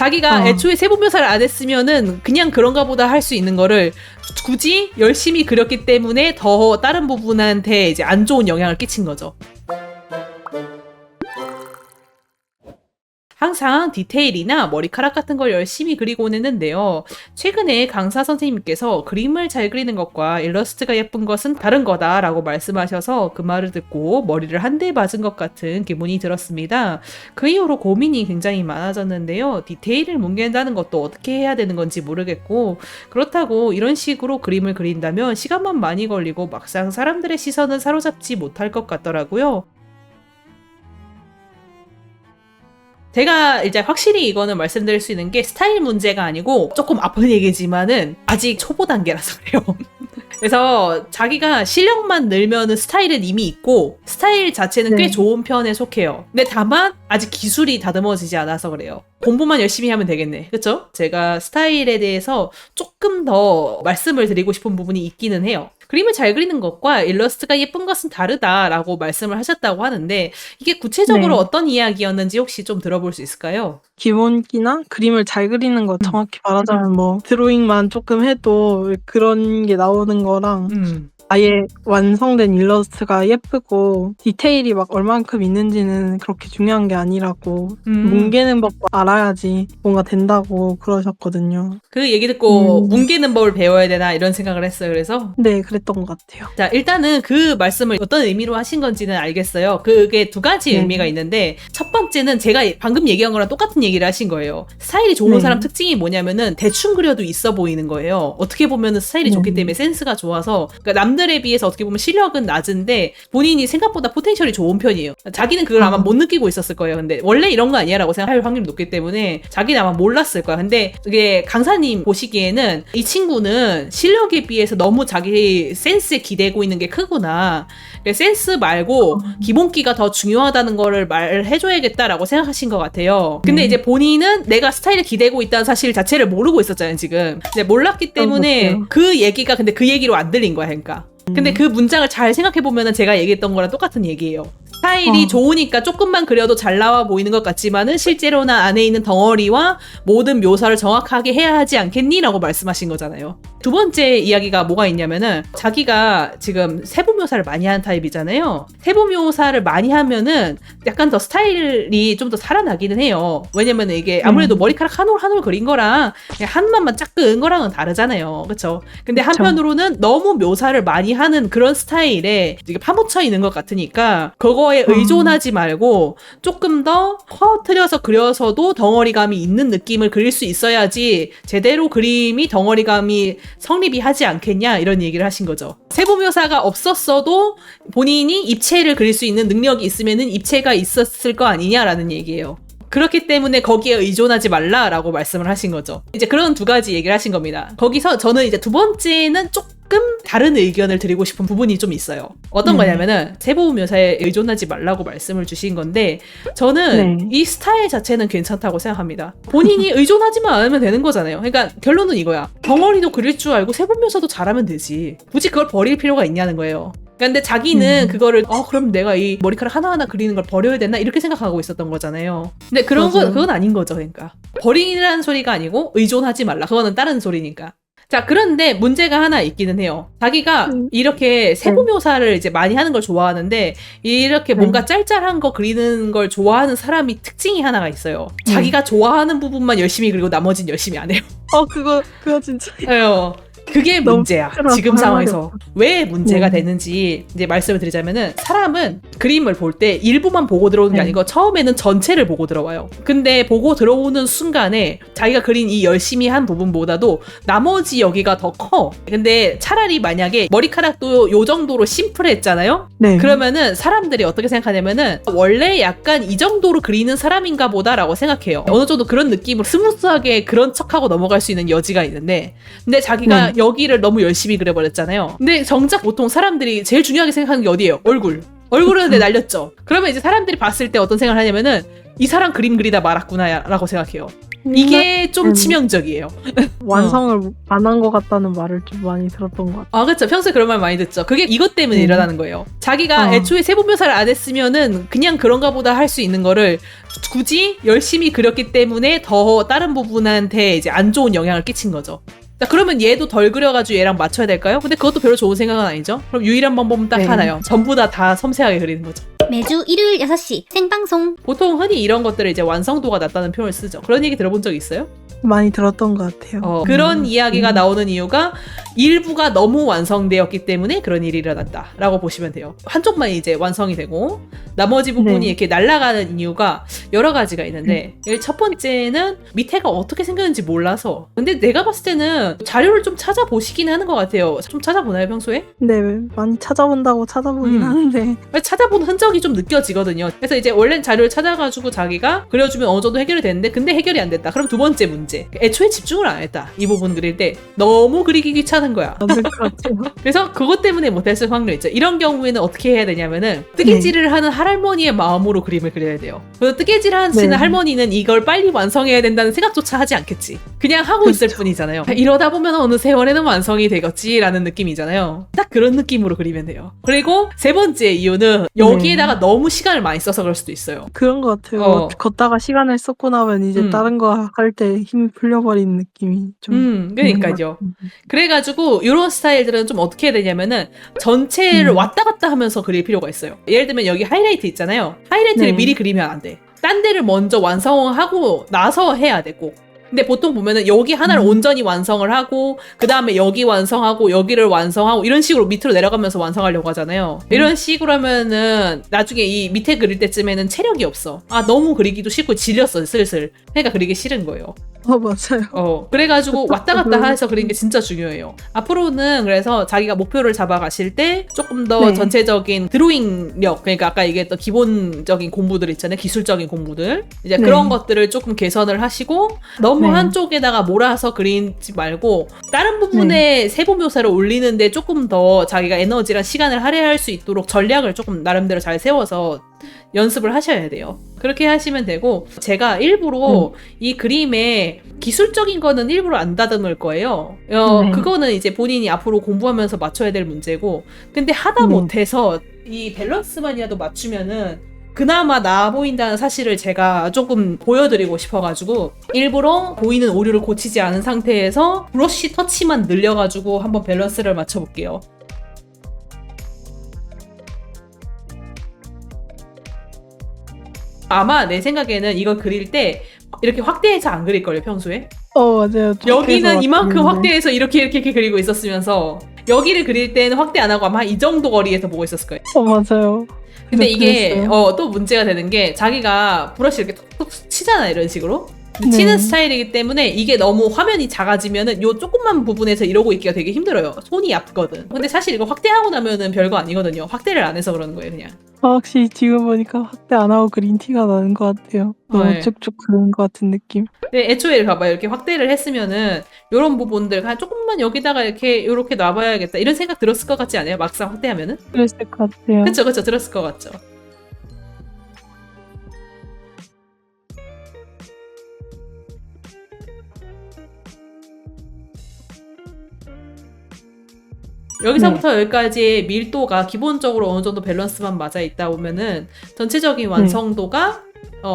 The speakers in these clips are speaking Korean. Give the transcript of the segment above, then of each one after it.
자기가 애초에 세부 묘사를 안 했으면은 그냥 그런가 보다 할 수 있는 거를 굳이 열심히 그렸기 때문에 더 다른 부분한테 이제 안 좋은 영향을 끼친 거죠. 항상 디테일이나 머리카락 같은 걸 열심히 그리곤 했는데요. 최근에 강사 선생님께서 그림을 잘 그리는 것과 일러스트가 예쁜 것은 다른 거다라고 말씀하셔서 그 말을 듣고 머리를 한 대 맞은 것 같은 기분이 들었습니다. 그 이후로 고민이 굉장히 많아졌는데요. 디테일을 뭉갠다는 것도 어떻게 해야 되는 건지 모르겠고, 그렇다고 이런 식으로 그림을 그린다면 시간만 많이 걸리고 막상 사람들의 시선은 사로잡지 못할 것 같더라고요. 제가 이제 확실히 이거는 말씀드릴 수 있는 게 스타일 문제가 아니고 조금 아픈 얘기지만은 아직 초보 단계라서 그래요. 그래서 자기가 실력만 늘면은 스타일은 이미 있고 스타일 자체는 꽤 좋은 편에 속해요. 근데 다만 아직 기술이 다듬어지지 않아서 그래요. 공부만 열심히 하면 되겠네. 그쵸? 제가 스타일에 대해서 조금 더 말씀을 드리고 싶은 부분이 있기는 해요. 그림을 잘 그리는 것과 일러스트가 예쁜 것은 다르다라고 말씀을 하셨다고 하는데 이게 구체적으로 어떤 이야기였는지 혹시 좀 들어볼 수 있을까요? 기본기나 그림을 잘 그리는 거 정확히 말하자면 뭐 드로잉만 조금 해도 그런 게 나오는 거랑 아예 완성된 일러스트가 예쁘고 디테일이 막 얼만큼 있는지는 그렇게 중요한 게 아니라고 뭉개는 법도 알아야지 뭔가 된다고 그러셨거든요. 그 얘기 듣고 뭉개는 법을 배워야 되나 이런 생각을 했어요. 그래서 네, 그랬던 것 같아요. 자, 일단은 그 말씀을 어떤 의미로 하신 건지는 알겠어요. 그게 두 가지 의미가 있는데 첫 번째는 제가 방금 얘기한 거랑 똑같은 얘기를 하신 거예요. 스타일이 좋은 사람 특징이 뭐냐면은 대충 그려도 있어 보이는 거예요. 어떻게 보면은 스타일이 좋기 때문에 센스가 좋아서 그러니까 남들에 비해서 어떻게 보면 실력은 낮은데 본인이 생각보다 포텐셜이 좋은 편이에요. 자기는 그걸 아마 못 느끼고 있었을 거예요. 근데 원래 이런 거 아니야 라고 생각할 확률이 높기 때문에 자기는 아마 몰랐을 거야. 근데 그게 강사님 보시기에는 이 친구는 실력에 비해서 너무 자기 센스에 기대고 있는 게 크구나. 센스 말고 기본기가 더 중요하다는 거를 말해줘야겠다라고 생각하신 것 같아요. 근데 이제 본인은 내가 스타일을 기대고 있다는 사실 자체를 모르고 있었잖아요, 지금. 근데 몰랐기 때문에 그 얘기가 근데 그 얘기로 안 들린 거야, 그러니까. 근데 그 문장을 잘 생각해보면 제가 얘기했던 거랑 똑같은 얘기예요. 스타일이 좋으니까 조금만 그려도 잘 나와 보이는 것 같지만은 실제로는 안에 있는 덩어리와 모든 묘사를 정확하게 해야 하지 않겠니? 라고 말씀하신 거잖아요. 두 번째 이야기가 뭐가 있냐면은 자기가 지금 세부 묘사를 많이 하는 타입이잖아요. 세부 묘사를 많이 하면은 약간 더 스타일이 좀 더 살아나기는 해요. 왜냐면은 이게 아무래도 머리카락 한 올 한 올 그린 거랑 그냥 한만만 짝 그은 거랑은 다르잖아요. 그쵸? 근데 한편으로는 너무 묘사를 많이 하는 그런 스타일에 이게 파묻혀 있는 것 같으니까 그거에 의존하지 말고 조금 더 퍼뜨려서 그려서도 덩어리감이 있는 느낌을 그릴 수 있어야지 제대로 그림이 덩어리감이 성립이 하지 않겠냐 이런 얘기를 하신 거죠. 세부 묘사가 없었어도 본인이 입체를 그릴 수 있는 능력이 있으면은 입체가 있었을 거 아니냐라는 얘기예요. 그렇기 때문에 거기에 의존하지 말라라고 말씀을 하신 거죠. 이제 그런 두 가지 얘기를 하신 겁니다. 거기서 저는 이제 두 번째는 조금 다른 의견을 드리고 싶은 부분이 좀 있어요. 어떤 거냐면은 세부 묘사에 의존하지 말라고 말씀을 주신 건데 저는 이 스타일 자체는 괜찮다고 생각합니다. 본인이 의존하지만 않으면 되는 거잖아요. 그러니까 결론은 이거야. 덩어리도 그릴 줄 알고 세부 묘사도 잘하면 되지. 굳이 그걸 버릴 필요가 있냐는 거예요. 근데 자기는 그거를 그럼 내가 이 머리카락 하나하나 그리는 걸 버려야 되나 이렇게 생각하고 있었던 거잖아요. 근데 그건 아닌 거죠. 그러니까 버리라는 소리가 아니고 의존하지 말라. 그거는 다른 소리니까. 자, 그런데 문제가 하나 있기는 해요. 자기가 이렇게 세부 묘사를 이제 많이 하는 걸 좋아하는데 이렇게 뭔가 짤짤한 거 그리는 걸 좋아하는 사람이 특징이 하나가 있어요. 자기가 좋아하는 부분만 열심히 그리고 나머지는 열심히 안 해요. 그거 진짜. 그게 문제야. 지금 상황에서 왜 문제가 되는지 이제 말씀을 드리자면은 사람은 그림을 볼 때 일부만 보고 들어오는 게 아니고 처음에는 전체를 보고 들어와요. 근데 보고 들어오는 순간에 자기가 그린 이 열심히 한 부분보다도 나머지 여기가 더 커. 근데 차라리 만약에 머리카락도 요 정도로 심플했잖아요. 그러면은 사람들이 어떻게 생각하냐면은 원래 약간 이 정도로 그리는 사람인가 보다라고 생각해요. 어느 정도 그런 느낌으로 스무스하게 그런 척하고 넘어갈 수 있는 여지가 있는데 근데 자기가 여기를 너무 열심히 그려버렸잖아요. 근데 정작 보통 사람들이 제일 중요하게 생각하는 게 어디예요? 얼굴은 내 날렸죠. 그러면 이제 사람들이 봤을 때 어떤 생각을 하냐면은 이 사람 그림 그리다 말았구나 라고 생각해요. 이게 좀 치명적이에요. 완성을 안 한 것 같다는 말을 좀 많이 들었던 것 같아요. 아, 그렇죠. 평소에 그런 말 많이 듣죠. 그게 이것 때문에 일어나는 거예요. 자기가 애초에 세부 묘사를 안 했으면은 그냥 그런가 보다 할 수 있는 거를 굳이 열심히 그렸기 때문에 더 다른 부분한테 이제 안 좋은 영향을 끼친 거죠. 자, 그러면 얘도 덜 그려가지고 얘랑 맞춰야 될까요? 근데 그것도 별로 좋은 생각은 아니죠. 그럼 유일한 방법은 딱 하나요. 전부 다 섬세하게 그리는 거죠. 매주 일요일 6시 생방송. 보통 흔히 이런 것들을 이제 완성도가 낮다는 표현을 쓰죠. 그런 얘기 들어본 적 있어요? 많이 들었던 것 같아요. 그런 이야기가 나오는 이유가 일부가 너무 완성되었기 때문에 그런 일이 일어났다라고 보시면 돼요. 한쪽만 이제 완성이 되고 나머지 부분이 이렇게 날아가는 이유가 여러 가지가 있는데 첫 번째는 밑에가 어떻게 생겼는지 몰라서. 근데 내가 봤을 때는 자료를 좀 찾아보시긴 하는 것 같아요. 좀 찾아보나요, 평소에? 네, 많이 찾아본다고 찾아보긴 하는데 찾아본 흔적이 좀 느껴지거든요. 그래서 이제 원래 자료를 찾아가지고 자기가 그려주면 어느 정도 해결이 됐는데 근데 해결이 안 됐다. 그럼 두 번째 문제. 애초에 집중을 안 했다. 이 부분 그릴 때 너무 그리기 귀찮은 거야. 그래서 그것 때문에 못했을 확률이 있죠. 이런 경우에는 어떻게 해야 되냐면은 뜨개질을 하는 할머니의 마음으로 그림을 그려야 돼요. 그래서 뜨개질 하시는 할머니는 이걸 빨리 완성해야 된다는 생각조차 하지 않겠지. 그냥 하고 있을 뿐이잖아요. 이러다 보면 어느 세월에는 완성이 되겠지라는 느낌이잖아요. 딱 그런 느낌으로 그리면 돼요. 그리고 세 번째 이유는 여기에다가 너무 시간을 많이 써서 그럴 수도 있어요. 그런 것 같아요. 걷다가 시간을 썼고 나면 이제 다른 거 할 때 힘이 풀려버린 느낌이 좀 그러니까요. 그래가지고 이런 스타일들은 좀 어떻게 해야 되냐면은 전체를 왔다 갔다 하면서 그릴 필요가 있어요. 예를 들면 여기 하이라이트 있잖아요. 하이라이트를 미리 그리면 안 돼. 딴 데를 먼저 완성하고 나서 해야 되고. 근데 보통 보면은 여기 하나를 온전히 완성을 하고 그 다음에 여기 완성하고 여기를 완성하고 이런 식으로 밑으로 내려가면서 완성하려고 하잖아요. 이런 식으로 하면은 나중에 이 밑에 그릴 때쯤에는 체력이 없어. 아, 너무 그리기도 싫고 지렸어 슬슬. 그러니까 그리기 싫은 거예요. 맞아요. 그래가지고 왔다 갔다 해서 그리는 게 진짜 중요해요. 앞으로는 그래서 자기가 목표를 잡아가실 때 조금 더 전체적인 드로잉력, 그러니까 아까 얘기했던 기본적인 공부들 있잖아요. 기술적인 공부들. 이제 그런 것들을 조금 개선을 하시고 너무 한쪽에다가 몰아서 그리지 말고 다른 부분에 세부 묘사를 올리는데 조금 더 자기가 에너지랑 시간을 할애할 수 있도록 전략을 조금 나름대로 잘 세워서 연습을 하셔야 돼요. 그렇게 하시면 되고 제가 일부러 이 그림에 기술적인 거는 일부러 안 다듬을 거예요. 그거는 이제 본인이 앞으로 공부하면서 맞춰야 될 문제고 근데 하다 못해서 이 밸런스만이라도 맞추면은 그나마 나아 보인다는 사실을 제가 조금 보여드리고 싶어가지고 일부러 보이는 오류를 고치지 않은 상태에서 브러쉬 터치만 늘려가지고 한번 밸런스를 맞춰볼게요. 아마 내 생각에는 이걸 그릴 때 이렇게 확대해서 안 그릴걸요, 평소에? 맞아요. 여기는 이만큼 확대해서 이렇게 그리고 있었으면서 여기를 그릴 때는 확대 안 하고 아마 이 정도 거리에서 보고 있었을 거예요. 맞아요. 근데 이게 또 문제가 되는 게 자기가 브러쉬 이렇게 톡톡 치잖아, 이런 식으로. 치는 스타일이기 때문에 이게 너무 화면이 작아지면은 요 조그만 부분에서 이러고 있기가 되게 힘들어요. 손이 아프거든. 근데 사실 이거 확대하고 나면은 별거 아니거든요. 확대를 안 해서 그러는 거예요, 그냥. 확실히 지금 보니까 확대 안 하고 그린 티가 나는 것 같아요. 너무 쭉쭉 그린 것 같은 느낌. 근데 애초에 봐봐요. 이렇게 확대를 했으면은 요런 부분들 조금만 여기다가 이렇게 놔봐야겠다 이런 생각 들었을 것 같지 않아요? 막상 확대하면은? 그랬을 것 같아요. 그쵸, 들었을 것 같죠. 여기서부터 여기까지의 밀도가 기본적으로 어느 정도 밸런스만 맞아 있다 보면은 전체적인 완성도가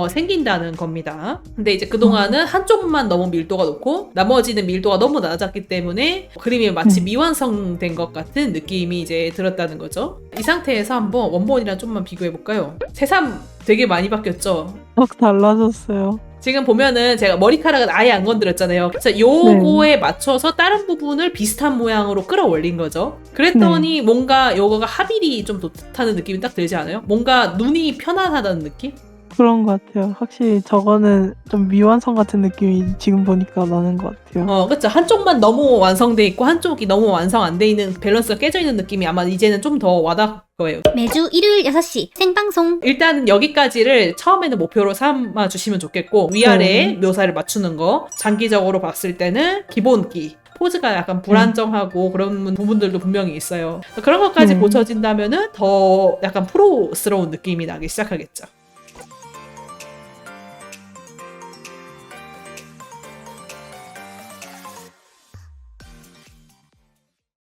생긴다는 겁니다. 근데 이제 그동안은 한쪽만 너무 밀도가 높고 나머지는 밀도가 너무 낮았기 때문에 그림이 마치 미완성된 것 같은 느낌이 이제 들었다는 거죠. 이 상태에서 한번 원본이랑 좀만 비교해볼까요? 새삼 되게 많이 바뀌었죠? 확 달라졌어요. 지금 보면은 제가 머리카락은 아예 안 건드렸잖아요. 그래서 요거에 맞춰서 다른 부분을 비슷한 모양으로 끌어올린 거죠. 그랬더니 뭔가 요거가 합일이 좀 좋다는 느낌이 딱 들지 않아요? 뭔가 눈이 편안하다는 느낌? 그런 것 같아요. 확실히 저거는 좀 미완성 같은 느낌이 지금 보니까 나는 것 같아요. 그쵸. 한쪽만 너무 완성돼 있고 한쪽이 너무 완성 안 돼 있는 밸런스가 깨져 있는 느낌이 아마 이제는 좀 더 와닿을 거예요. 매주 일요일 6시 생방송. 일단 여기까지를 처음에는 목표로 삼아 주시면 좋겠고 위아래 묘사를 맞추는 거 장기적으로 봤을 때는 기본기 포즈가 약간 불안정하고 그런 부분들도 분명히 있어요. 그런 것까지 고쳐진다면은 더 약간 프로스러운 느낌이 나기 시작하겠죠.